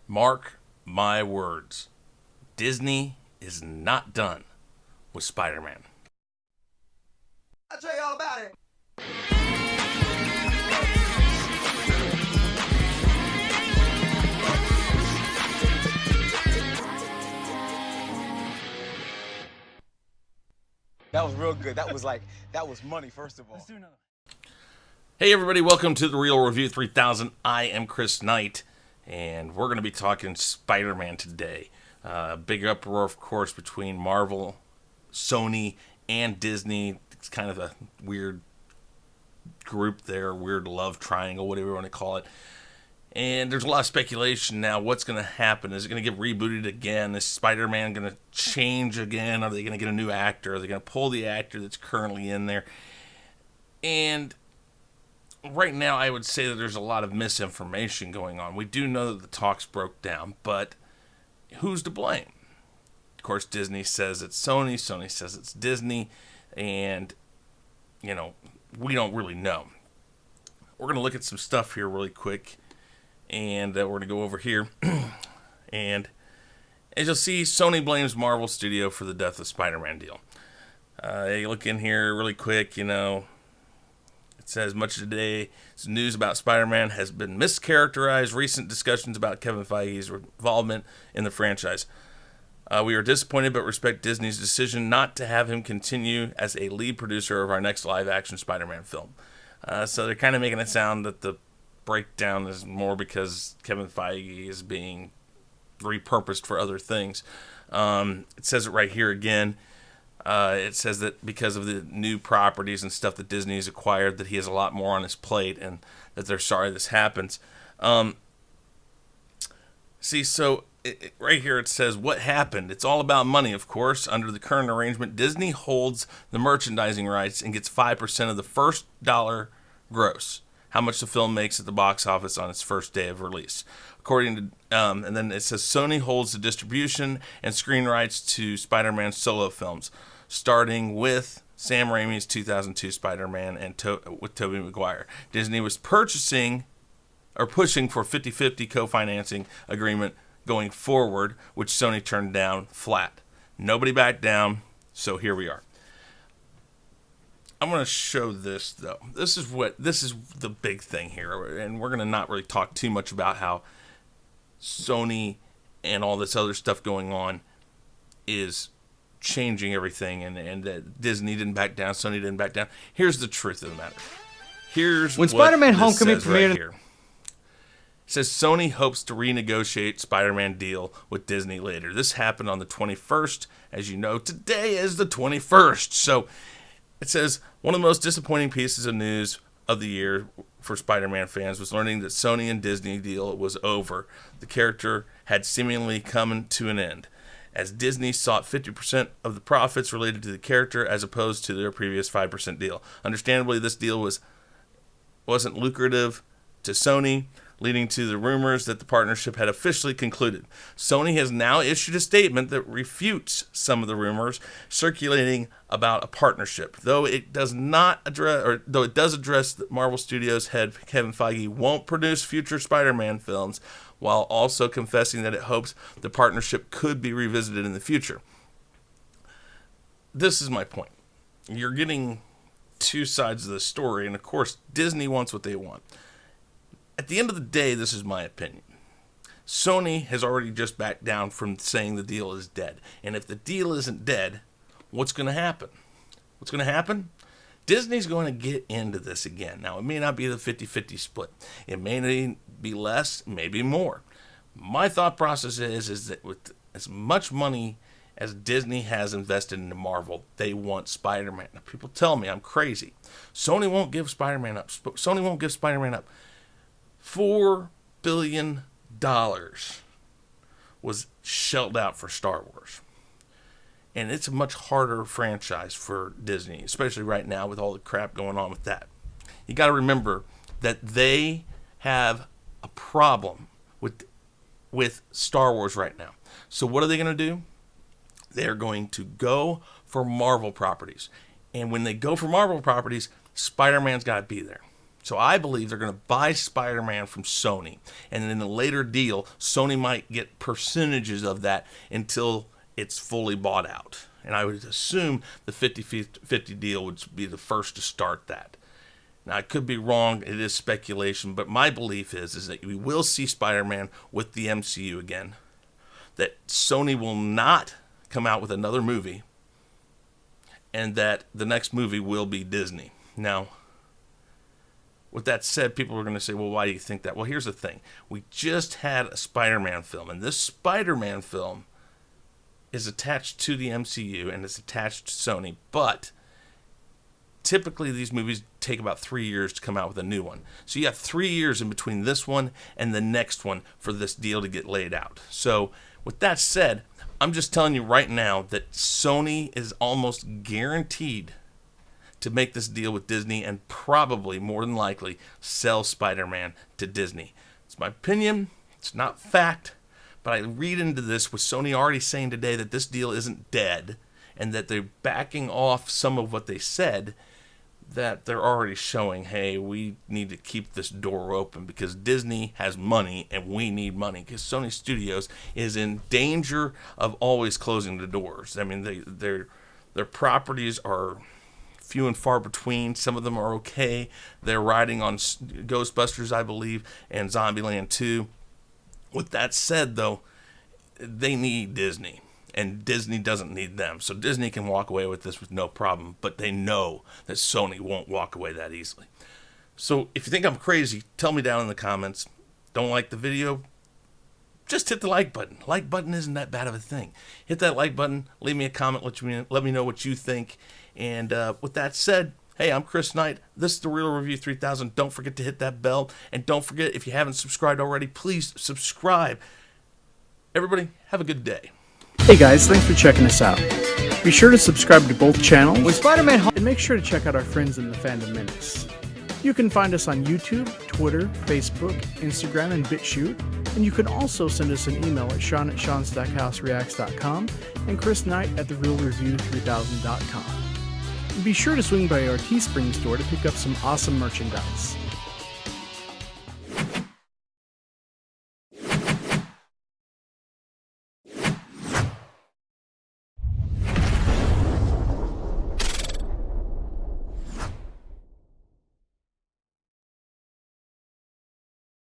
Mark my words. Disney is not done with Spider-Man. I'll tell you all about it. That was real good. That was money, first of all. Let's do another. Hey everybody, welcome to the Real Review 3000. I am Chris Knight, and we're going to be talking Spider-Man today. Big uproar, of course, between Marvel, Sony, and Disney. It's kind of a weird group there, weird love triangle, whatever you want to call it. And there's a lot of speculation now. What's going to happen? Is it going to get rebooted again? Is Spider-Man going to change again? Are they going to get a new actor? Are they going to pull the actor that's currently in there? And right now, I would say that there's a lot of misinformation going on. We do know that the talks broke down, but who's to blame? Of course, Disney says it's Sony. Sony says it's Disney. And, you know, we don't really know. We're going to look at some stuff here really quick. And we're going to go over here. And as you'll see, Sony blames Marvel Studio for the death of Spider-Man deal. You look in here really quick, you know. It says, much of today's news about Spider-Man has been mischaracterized. Recent discussions about Kevin Feige's involvement in the franchise. We are disappointed but respect Disney's decision not to have him continue as a lead producer of our next live-action Spider-Man film. So they're kind of making it sound that the breakdown is more because Kevin Feige is being repurposed for other things. It says it right here again. It says that because of the new properties and stuff that Disney has acquired, that he has a lot more on his plate and that they're sorry this happens. Right here it says, what happened? It's all about money, of course. Under the current arrangement, Disney holds the merchandising rights and gets 5% of the first dollar gross. How much the film makes at the box office on its first day of release. According to, and then it says Sony holds the distribution and screen rights to Spider-Man solo films, starting with Sam Raimi's 2002 Spider-Man and with Tobey Maguire. Disney was pushing for 50-50 co-financing agreement going forward, which Sony turned down flat. Nobody backed down, so here we are. I'm going to show this, though. This is the big thing here, and we're going to not really talk too much about how Sony and all this other stuff going on is changing everything, and that Disney didn't back down, Sony didn't back down. Here's the truth of the matter. Here's when what Spider-Man this Homecoming says right premiered. here. It says Sony hopes to renegotiate Spider-Man deal with Disney later. This happened on the 21st. As you know, today is the 21st. So it says, one of the most disappointing pieces of news of the year for Spider-Man fans was learning that Sony and Disney deal was over. The character had seemingly come to an end, as Disney sought 50% of the profits related to the character as opposed to their previous 5% deal. Understandably, this deal wasn't lucrative to Sony, leading to the rumors that the partnership had officially concluded. Sony has now issued a statement that refutes some of the rumors circulating about a partnership. Though it does address that Marvel Studios head Kevin Feige won't produce future Spider-Man films, while also confessing that it hopes the partnership could be revisited in the future. This is my point. You're getting two sides of the story, and of course, Disney wants what they want. At the end of the day, this is my opinion. Sony has already just backed down from saying the deal is dead. And if the deal isn't dead, what's going to happen? What's going to happen? Disney's going to get into this again. Now, it may not be the 50-50 split. It may be less, maybe more. My thought process is that with as much money as Disney has invested into Marvel, they want Spider-Man. Now, people tell me I'm crazy. Sony won't give Spider-Man up. $4 billion was shelled out for Star Wars. And it's a much harder franchise for Disney, especially right now with all the crap going on with that. You got to remember that they have a problem with Star Wars right now. So what are they going to do? They're going to go for Marvel properties. And when they go for Marvel properties, Spider-Man's got to be there. So I believe they're going to buy Spider-Man from Sony. And in a later deal, Sony might get percentages of that until it's fully bought out. And I would assume the 50-50 deal would be the first to start that. Now, I could be wrong. It is speculation. But my belief is that we will see Spider-Man with the MCU again. That Sony will not come out with another movie. And that the next movie will be Disney. Now, with that said, people are going to say, well, why do you think that? Well, here's the thing. We just had a Spider-Man film. And this Spider-Man film is attached to the MCU and it's attached to Sony. But typically these movies take about 3 years to come out with a new one. So you have 3 years in between this one and the next one for this deal to get laid out. So with that said, I'm just telling you right now that Sony is almost guaranteed to make this deal with Disney and probably, more than likely, sell Spider-Man to Disney. It's my opinion. It's not fact. But I read into this with Sony already saying today that this deal isn't dead and that they're backing off some of what they said, that they're already showing, hey, we need to keep this door open because Disney has money and we need money because Sony Studios is in danger of always closing the doors. I mean, their properties are few and far between. Some of them are okay. They're riding on Ghostbusters, I believe, and Zombieland 2. With that said, though, they need Disney, and Disney doesn't need them. So Disney can walk away with this with no problem, but they know that Sony won't walk away that easily. So if you think I'm crazy, tell me down in the comments. Don't like the video? Just hit the like button. Like button isn't that bad of a thing. Hit that like button. Leave me a comment. Let me know what you think. And with that said, hey, I'm Chris Knight. This is The Real Review 3000. Don't forget to hit that bell. And don't forget, if you haven't subscribed already, please subscribe. Everybody, have a good day. Hey guys, thanks for checking us out. Be sure to subscribe to both channels. When Spider-Man And make sure to check out our friends in the Fandom Menace. You can find us on YouTube, Twitter, Facebook, Instagram, and BitChute. And you can also send us an email at sean@seanstackhousereacts.com and Chris Knight at therealreview3000.com. Be sure to swing by our Teespring store to pick up some awesome merchandise.